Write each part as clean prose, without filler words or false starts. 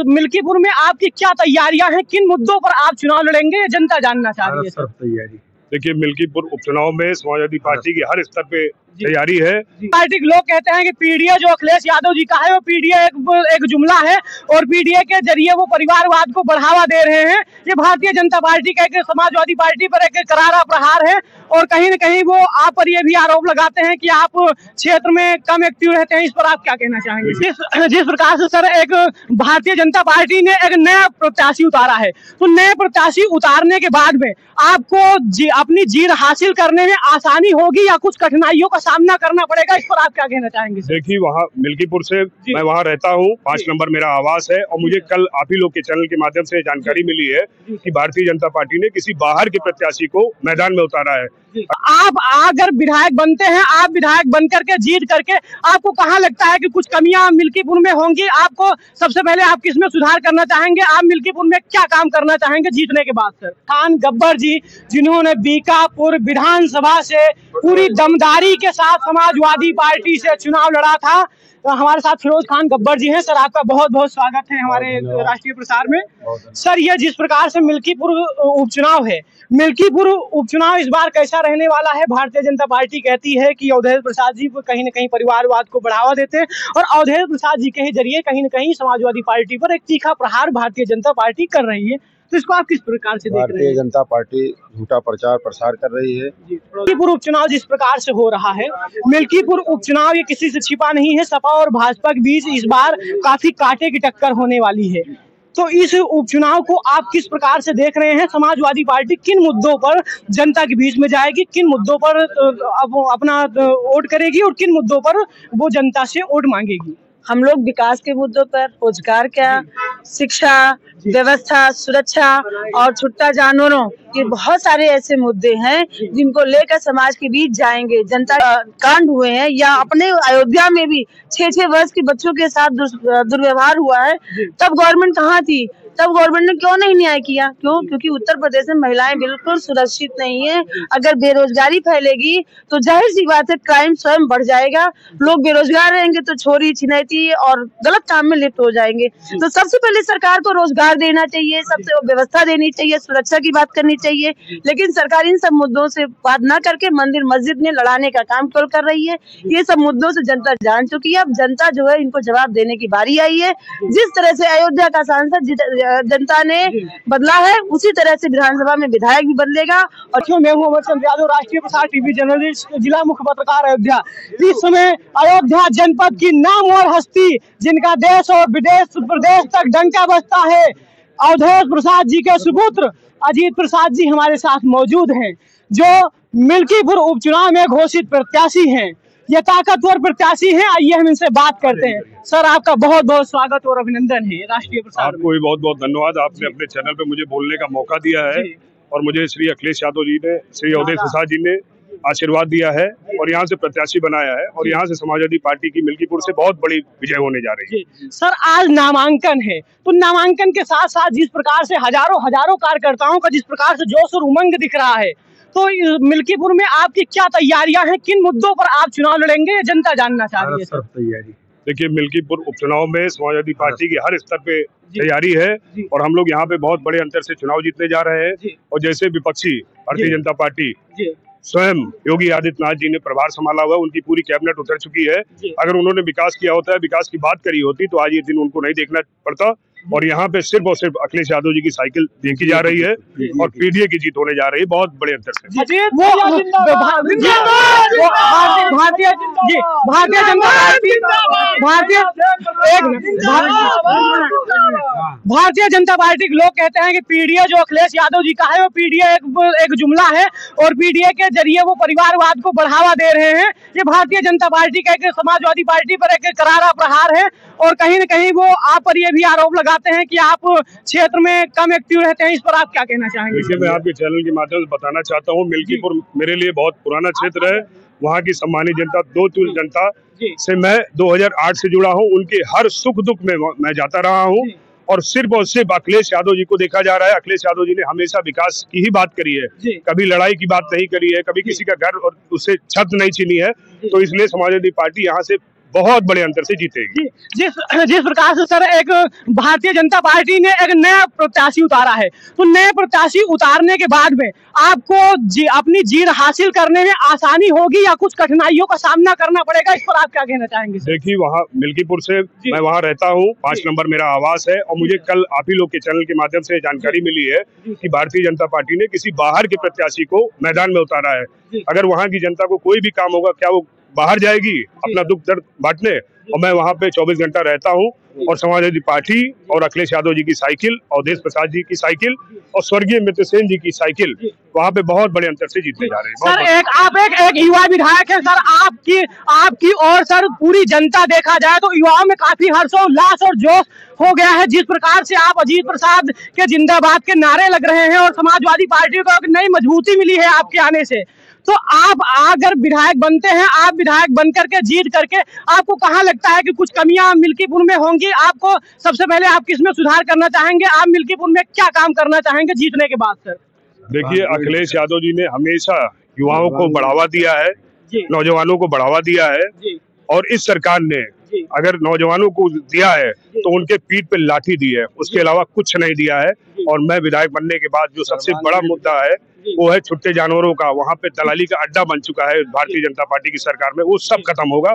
मिल्कीपुर में आपकी क्या तैयारियां हैं, किन मुद्दों पर आप चुनाव लड़ेंगे, ये जनता जानना चाह रही है। तैयारी देखिए, मिल्कीपुर उपचुनाव में समाजवादी पार्टी की हर स्तर पे तैयारी है। पार्टी के लोग कहते हैं कि पीडीए जो अखिलेश यादव जी का है वो पीडीए एक जुमला है और पीडीए के जरिए वो परिवारवाद को बढ़ावा दे रहे हैं। ये भारतीय जनता पार्टी का एक समाजवादी पार्टी पर एक करारा प्रहार है और कहीं न कहीं वो आप पर ये भी आरोप लगाते हैं कि आप क्षेत्र में कम एक्टिव रहते हैं। इस पर आप क्या कहना चाहेंगे? जिस प्रकार से सर एक भारतीय जनता पार्टी ने एक नया प्रत्याशी उतारा है, तो नए प्रत्याशी उतारने के बाद में आपको अपनी जीत हासिल करने में आसानी होगी या कुछ कठिनाइयों का सामना करना पड़ेगा? इस पर आप क्या कहना चाहेंगे? देखिए, वहाँ मिल्कीपुर से मैं वहाँ रहता हूँ, 5 नंबर मेरा आवास है और मुझे कल आप ही लोग के चैनल के माध्यम से जानकारी मिली है कि भारतीय जनता पार्टी ने किसी बाहर के प्रत्याशी को मैदान में उतारा है। आप अगर विधायक बनते हैं, आप विधायक बन करके जीत करके आपको कहाँ लगता है कि कुछ कमियां मिल्कीपुर में होंगी? आपको सबसे पहले आप किसमें सुधार करना चाहेंगे? आप मिल्कीपुर में क्या काम करना चाहेंगे जीतने के बाद? सर खान गब्बर जी, जिन्होंने बीकापुर विधानसभा से पूरी दमदारी के साथ समाजवादी पार्टी से चुनाव लड़ा था, तो हमारे साथ फिरोज खान गब्बर जी हैं। सर आपका बहुत बहुत स्वागत है हमारे राष्ट्रीय प्रसार में। सर ये जिस प्रकार से मिल्कीपुर उपचुनाव है, मिल्कीपुर उपचुनाव इस बार कैसा रहने वाला है? भारतीय जनता पार्टी कहती है कि अवधेश प्रसाद जी कहीं न कहीं परिवारवाद को बढ़ावा देते हैं और अवधेश प्रसाद जी के ही जरिए कहीं न कहीं समाजवादी पार्टी पर एक तीखा प्रहार भारतीय जनता पार्टी कर रही है, तो इसको आप किस प्रकार से देख रहे हैं? भारतीय जनता पार्टी झूठा प्रचार प्रसार कर रही है। मिल्कीपुर उपचुनाव जिस प्रकार से हो रहा है, मिल्कीपुर उपचुनाव ये किसी से छिपा नहीं है, सपा और भाजपा के बीच इस बार काफी कांटे की टक्कर होने वाली है, तो इस उपचुनाव को आप किस प्रकार से देख रहे हैं? समाजवादी पार्टी किन मुद्दों पर जनता के बीच में जाएगी, किन मुद्दों पर अपना वोट करेगी और किन मुद्दों पर वो जनता से वोट मांगेगी? हम लोग विकास के मुद्दों पर, रोजगार का, शिक्षा व्यवस्था, सुरक्षा और छुट्टा जानवरों के बहुत सारे ऐसे मुद्दे हैं जिनको लेकर समाज के बीच जाएंगे। जनता कांड हुए हैं या अपने अयोध्या में भी 6-6 वर्ष के बच्चों के साथ दुर्व्यवहार हुआ है, तब गवर्नमेंट कहाँ थी? तब गवर्नमेंट ने क्यों नहीं न्याय किया? क्यों? क्योंकि उत्तर प्रदेश में महिलाएं बिल्कुल सुरक्षित नहीं है। अगर बेरोजगारी फैलेगी तो जाहिर सी बात है क्राइम स्वयं बढ़ जाएगा। लोग बेरोजगार रहेंगे तो चोरी छिनैती और गलत काम में लिप्त हो जाएंगे। तो सबसे पहले सरकार को रोजगार देना चाहिए, सबसे व्यवस्था देनी चाहिए, सुरक्षा की बात करनी चाहिए, लेकिन सरकार इन सब मुद्दों से बात न करके मंदिर मस्जिद में लड़ाने का काम केवल कर रही है। ये सब मुद्दों से जनता जान चुकी है, अब जनता जो है इनको जवाब देने की बारी आई है। जिस तरह से अयोध्या का सांसद जनता ने बदला है, उसी तरह से विधानसभा में विधायक भी बदलेगा। और मैं हूँ अमरचंद यादव, राष्ट्रीय प्रसार टीवी जर्नलिस्ट, जिला मुख्य पत्रकार अयोध्या। इस समय अयोध्या जनपद की नाम और हस्ती, जिनका देश और विदेश प्रदेश तक डंका बजता है, अवधेश प्रसाद जी के सुपुत्र अजीत प्रसाद जी हमारे साथ मौजूद हैं, जो मिल्कीपुर उपचुनाव में घोषित प्रत्याशी हैं। ये ताकतवर प्रत्याशी हैं, आइए हम इनसे बात करते हैं। सर आपका बहुत बहुत स्वागत और अभिनंदन है राष्ट्रीय प्रसार। आपको भी बहुत बहुत धन्यवाद, आपने अपने चैनल पे मुझे बोलने का मौका दिया है और मुझे श्री अखिलेश यादव जी ने, श्री अवधेश प्रसाद जी ने आशीर्वाद दिया है और यहाँ से प्रत्याशी बनाया है और यहाँ से समाजवादी पार्टी की मिल्कीपुर से बहुत बड़ी विजय होने जा रही है। सर आज नामांकन है, तो नामांकन के साथ साथ जिस प्रकार से हजारों कार्यकर्ताओं का जिस प्रकार से जोश और उमंग दिख रहा है, तो मिल्कीपुर में आपकी क्या तैयारियां हैं, किन मुद्दों पर आप चुनाव लड़ेंगे, जनता जानना चाह रही है? तैयारी देखिए, मिल्कीपुर उपचुनाव में समाजवादी पार्टी की हर स्तर पे तैयारी है और हम लोग यहाँ पे बहुत बड़े अंतर से चुनाव जीतने जा रहे हैं। और जैसे विपक्षी भारतीय जनता पार्टी स्वयं योगी आदित्यनाथ जी ने प्रभार संभाला हुआ, उनकी पूरी कैबिनेट उतर चुकी है। अगर उन्होंने विकास किया होता है, विकास की बात करी होती, तो आज ये दिन उनको नहीं देखना पड़ता। और यहाँ पे सिर्फ और सिर्फ अखिलेश यादव जी की साइकिल देखी जा रही है और पीडीए की जीत होने जा रही है बहुत बड़े अंतर से। भारतीय जनता पार्टी के लोग कहते हैं कि पीडीए जो अखिलेश यादव जी का है वो पीडीए एक जुमला है और पीडीए के जरिए वो परिवारवाद को बढ़ावा दे रहे हैं। ये भारतीय जनता पार्टी का एक समाजवादी पार्टी पर एक करारा प्रहार है और कहीं न कहीं वो आप पर ये भी आरोप लगाते हैं कि आप क्षेत्र में कम एक्टिव रहते हैं। इस पर आप क्या कहना चाहेंगे? देखिए, मैं आपके चैनल के माध्यम से बताना चाहता हूँ, मिल्कीपुर मेरे लिए बहुत पुराना क्षेत्र है। वहाँ की सम्मानित जनता, दो तुल जनता से मैं 2008 से जुड़ा हूँ। उनके हर सुख दुख में मैं जाता रहा हूँ और सिर्फ अखिलेश यादव जी को देखा जा रहा है। अखिलेश यादव जी ने हमेशा विकास की ही बात करी है, कभी लड़ाई की बात नहीं करी है, कभी किसी का घर और उससे छत नहीं छीनी है। तो इसलिए समाजवादी पार्टी यहाँ से बहुत बड़े अंतर से जीतेगी। जिस प्रकार से सर एक भारतीय जनता पार्टी ने एक नया प्रत्याशी उतारा है, तो नए प्रत्याशी उतारने के बाद में आपको अपनी जीत हासिल करने में आसानी होगी या कुछ कठिनाइयों का सामना करना पड़ेगा, इस पर आप क्या कहना चाहेंगे? देखिए, वहाँ मिल्कीपुर से मैं वहाँ रहता हूँ, 5 नंबर मेरा आवास है, और मुझे कल आप ही लोग के चैनल के माध्यम से जानकारी मिली है कि भारतीय जनता पार्टी ने किसी बाहर के प्रत्याशी को मैदान में उतारा है। अगर वहाँ की जनता को कोई भी काम होगा, क्या वो बाहर जाएगी अपना दुख दर्द बांटने? और मैं वहाँ पे 24 घंटा रहता हूँ, और समाजवादी पार्टी और अखिलेश यादव जी की साइकिल, अवधेश प्रसाद जी की साइकिल और स्वर्गीय मित्र सेन जी की साइकिल वहाँ पे बहुत बड़े अंतर से जीतने जा रहे हैं। सर आप एक युवा विधायक हैं सर, आपकी और सर पूरी जनता देखा जाए तो युवाओं में काफी हर्षोल्लास और जोश हो गया है। जिस प्रकार से आप अजीत प्रसाद के जिंदाबाद के नारे लग रहे हैं और समाजवादी पार्टी को एक नई मजबूती मिली है आपके आने से, तो आप अगर विधायक बनते हैं, आप विधायक बन करके जीत करके आपको कहाँ लगता है कि कुछ कमियां मिल्कीपुर में होंगी? आपको सबसे पहले आप किसमें सुधार करना चाहेंगे? आप मिल्कीपुर में क्या काम करना चाहेंगे जीतने के बाद? सर देखिए, अखिलेश यादव जी ने हमेशा युवाओं को बढ़ावा दिया है, नौजवानों को बढ़ावा दिया है, और इस सरकार ने अगर नौजवानों को दिया है तो उनके पीठ पे लाठी दी है, उसके अलावा कुछ नहीं दिया है। और मैं विधायक बनने के बाद जो सबसे बड़ा मुद्दा है वो है छुट्टे जानवरों का। वहाँ पे दलाली का अड्डा बन चुका है भारतीय जनता पार्टी की सरकार में, वो सब खत्म होगा।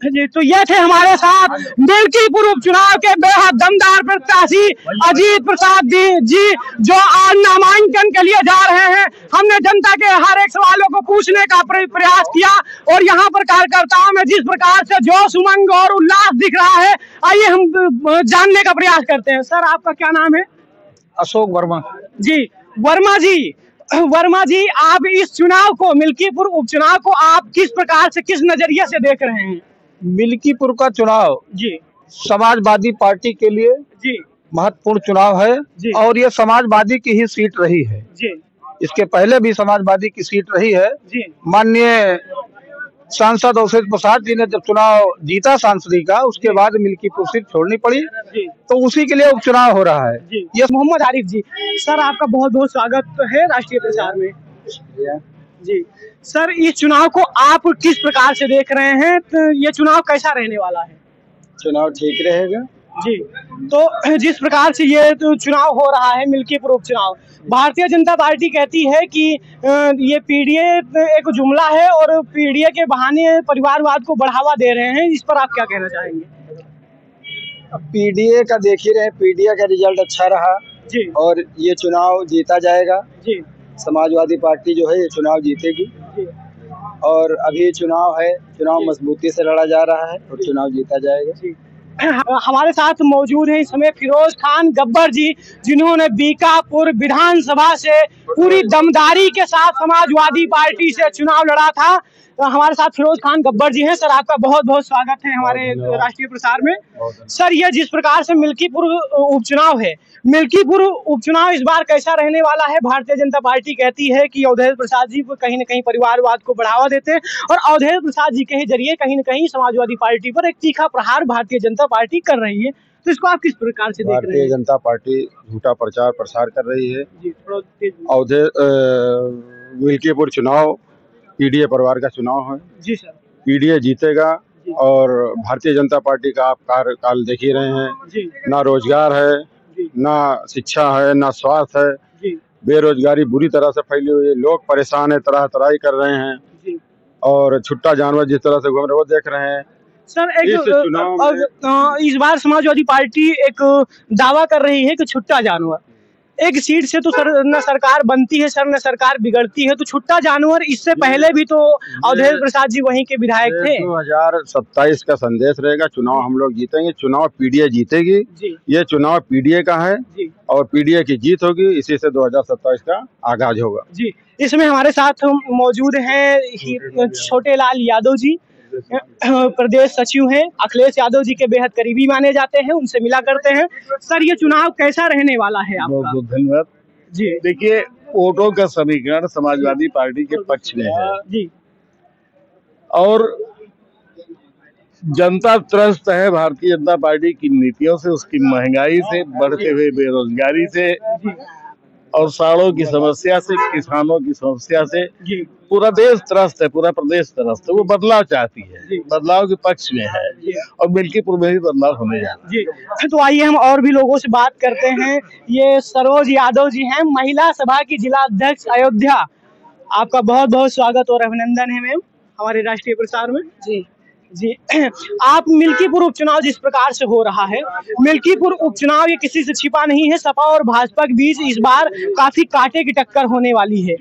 तो ये थे हमारे साथ मिल्कीपुर उपचुनाव के बेहद दमदार प्रत्याशी अजीत प्रसाद जी, जो आज नामांकन के लिए जा रहे हैं। हमने जनता के हर एक सवालों को पूछने का प्रयास किया, और यहाँ पर कार्यकर्ताओं में जिस प्रकार से जोश, उमंग और उल्लास दिख रहा है, आइए हम जानने का प्रयास करते हैं। सर आपका क्या नाम है? अशोक वर्मा जी। वर्मा जी, आप इस चुनाव को, मिल्कीपुर उपचुनाव को आप किस प्रकार से, किस नजरिए से देख रहे हैं? मिल्कीपुर का चुनाव जी समाजवादी पार्टी के लिए जी महत्वपूर्ण चुनाव है, और ये समाजवादी की ही सीट रही है जी। इसके पहले भी समाजवादी की सीट रही है जी। माननीय सांसद अवधेश प्रसाद जी ने जब चुनाव जीता सांसदी का, उसके बाद मिल्कीपुर सीट छोड़नी पड़ी, तो उसी के लिए उपचुनाव हो रहा है। ये मोहम्मद आरिफ जी, सर आपका बहुत बहुत स्वागत है राष्ट्रीय प्रचार में। जी सर, इस चुनाव को आप किस प्रकार से देख रहे हैं? तो ये चुनाव कैसा रहने वाला है? चुनाव ठीक रहेगा जी। तो जिस प्रकार से ये तो चुनाव हो रहा है, मिल्कीपुर उपचुनाव, भारतीय जनता पार्टी कहती है कि ये पीडीए एक जुमला है और पीडीए के बहाने परिवारवाद को बढ़ावा दे रहे हैं, इस पर आप क्या कहना चाहेंगे? पीडीए का देख ही रहे, पीडीए का रिजल्ट अच्छा रहा जी, और ये चुनाव जीता जाएगा जी। समाजवादी पार्टी जो है ये चुनाव जीतेगी जी। और अभी चुनाव है, चुनाव मजबूती से लड़ा जा रहा है और चुनाव जीता जाएगा। जी। हमारे साथ मौजूद हैं इस समय फिरोज खान गब्बर जी, जिन्होंने बीकापुर विधानसभा से पूरी दमदारी के साथ समाजवादी पार्टी से चुनाव लड़ा था। तो हमारे साथ फिरोज खान गब्बर जी हैं। सर आपका बहुत बहुत स्वागत है हमारे राष्ट्रीय प्रसार में। सर, ये जिस प्रकार से मिल्कीपुर उपचुनाव है, मिल्कीपुर उपचुनाव इस बार कैसा रहने वाला है? भारतीय जनता पार्टी कहती है कि अवधेश प्रसाद जी कहीं न कहीं परिवारवाद को बढ़ावा देते हैं, और अवधेश प्रसाद जी के ही जरिए कहीं न कहीं समाजवादी पार्टी पर एक तीखा प्रहार भारतीय जनता पार्टी कर रही है, तो इसको आप किस प्रकार से देख रहे हैं? भारतीय जनता पार्टी झूठा प्रचार प्रसार कर रही है। मिल्कीपुर चुनाव पीडीए परिवार का चुनाव है जी सर। पीडीए जीतेगा, और भारतीय जनता पार्टी का आप कार्यकाल देख ही रहे हैं जी। ना रोजगार है, ना शिक्षा है, ना स्वास्थ्य है जी। बेरोजगारी बुरी तरह से फैली हुई है, लोग परेशान है, तरह तराई कर रहे हैं जी। और छुट्टा जानवर जिस तरह से घूम रहे वो देख रहे हैं। सर इस इस बार समाजवादी पार्टी एक दावा कर रही है कि छुट्टा जानवर एक सीट से तो सर न सरकार बनती है सर, न सरकार बिगड़ती है, तो छुट्टा जानवर इससे पहले भी तो अवधेश प्रसाद जी वहीं के विधायक थे। 2027 का संदेश रहेगा, चुनाव हम लोग जीतेंगे, चुनाव पीडीए जीतेगी जी। ये चुनाव पीडीए का है जी। और पीडीए की जीत होगी, इसी से 2027 का आगाज होगा जी। इसमें हमारे साथ मौजूद हैं छोटे लाल यादव जी, प्रदेश सचिव हैं, अखिलेश यादव जी के बेहद करीबी माने जाते हैं, उनसे मिला करते हैं। सर, ये चुनाव कैसा रहने वाला है आपका? बहुत धन्यवाद जी। देखिए, वोटों का समीकरण समाजवादी पार्टी के पक्ष में है जी, और जनता त्रस्त है भारतीय जनता पार्टी की नीतियों से, उसकी महंगाई से, बढ़ते हुए बेरोजगारी से, और साड़ों की समस्या से, किसानों की समस्या से पूरा देश त्रस्त है, पूरा प्रदेश त्रस्त है। वो बदलाव चाहती है, बदलाव के पक्ष में है और मिल्कीपुर में भी बदलाव होने जा रहा जी। तो आइए हम और भी लोगों से बात करते हैं। ये सरोज यादव जी हैं, महिला सभा की जिला अध्यक्ष अयोध्या। आपका बहुत बहुत स्वागत और अभिनंदन है मैम हमारे राष्ट्रीय प्रसार में। जी आप मिल्कीपुर उपचुनाव जिस प्रकार से हो रहा है, मिल्कीपुर उपचुनाव ये किसी से छिपा नहीं है। सपा और भाजपा के बीच इस बार काफी कांटे की टक्कर होने वाली है।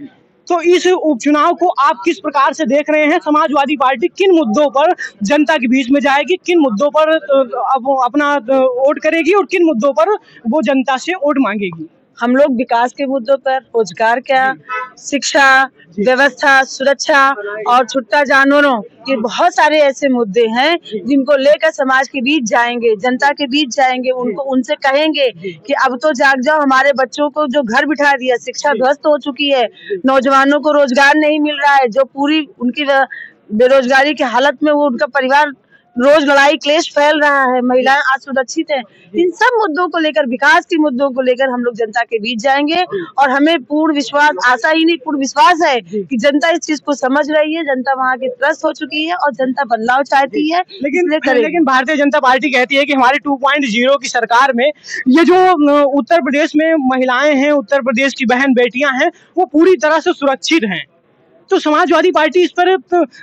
तो इस उपचुनाव को आप किस प्रकार से देख रहे हैं? समाजवादी पार्टी किन मुद्दों पर जनता के बीच में जाएगी, किन मुद्दों पर अपना वोट करेगी और किन मुद्दों पर वो जनता से वोट मांगेगी? हम लोग विकास के मुद्दों पर, रोजगार क्या, शिक्षा, व्यवस्था, सुरक्षा और छुट्टा जानवरों, ये बहुत सारे ऐसे मुद्दे हैं जिनको लेकर समाज के बीच जाएंगे, जनता के बीच जाएंगे, उनको उनसे कहेंगे कि अब तो जाग जाओ। हमारे बच्चों को जो घर बिठा दिया, शिक्षा ध्वस्त हो चुकी है, नौजवानों को रोजगार नहीं मिल रहा है, जो पूरी उनकी बेरोजगारी की हालत में वो उनका परिवार रोज लड़ाई क्लेश फैल रहा है, महिलाएं असुरक्षित हैं। इन सब मुद्दों को लेकर, विकास के मुद्दों को लेकर हम लोग जनता के बीच जाएंगे और हमें पूर्ण विश्वास, आशा ही नहीं पूर्ण विश्वास है कि जनता इस चीज को समझ रही है। जनता वहाँ की त्रस्त हो चुकी है और जनता बदलाव चाहती है। लेकिन भारतीय जनता पार्टी कहती है कि हमारी 2.0 की सरकार में ये जो उत्तर प्रदेश में महिलाएं हैं, उत्तर प्रदेश की बहन बेटियां हैं, वो पूरी तरह से सुरक्षित हैं। तो समाजवादी पार्टी इस पर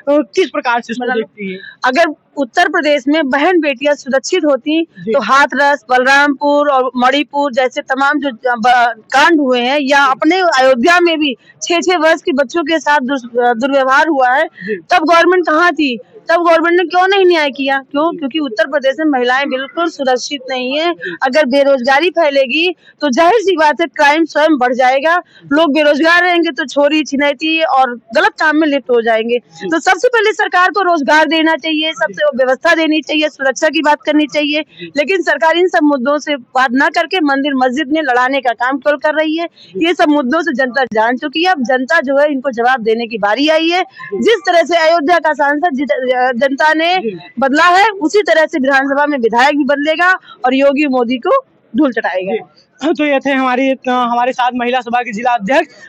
किस प्रकार से देखती है? अगर उत्तर प्रदेश में बहन बेटियां सुरक्षित होती तो हाथरस, बलरामपुर और मणिपुर जैसे तमाम जो कांड हुए हैं, या अपने अयोध्या में भी 6-6 वर्ष के बच्चों के साथ दुर्व्यवहार हुआ है, तब गवर्नमेंट कहाँ थी? तब गवर्नमेंट ने क्यों नहीं न्याय किया? क्यों? क्योंकि उत्तर प्रदेश में महिलाएं बिल्कुल सुरक्षित नहीं है। अगर बेरोजगारी फैलेगी तो जाहिर सी बात है क्राइम स्वयं बढ़ जाएगा। लोग बेरोजगार रहेंगे तो चोरी छिनैती और गलत काम में लिप्त हो जाएंगे। तो सबसे पहले सरकार को रोजगार देना चाहिए, सबसे व्यवस्था देनी चाहिए, सुरक्षा की बात करनी चाहिए। लेकिन सरकार इन सब मुद्दों से बात न करके मंदिर मस्जिद में लड़ाने का काम केवल कर रही है। ये सब मुद्दों से जनता जान चुकी है। अब जनता जो है इनको जवाब देने की बारी आई है। जिस तरह से अयोध्या का सांसद जनता ने बदला है, उसी तरह से विधानसभा में विधायक भी बदलेगा और योगी मोदी को धूल चटाएगा। तो ये थे हमारे साथ महिला सभा के जिला अध्यक्ष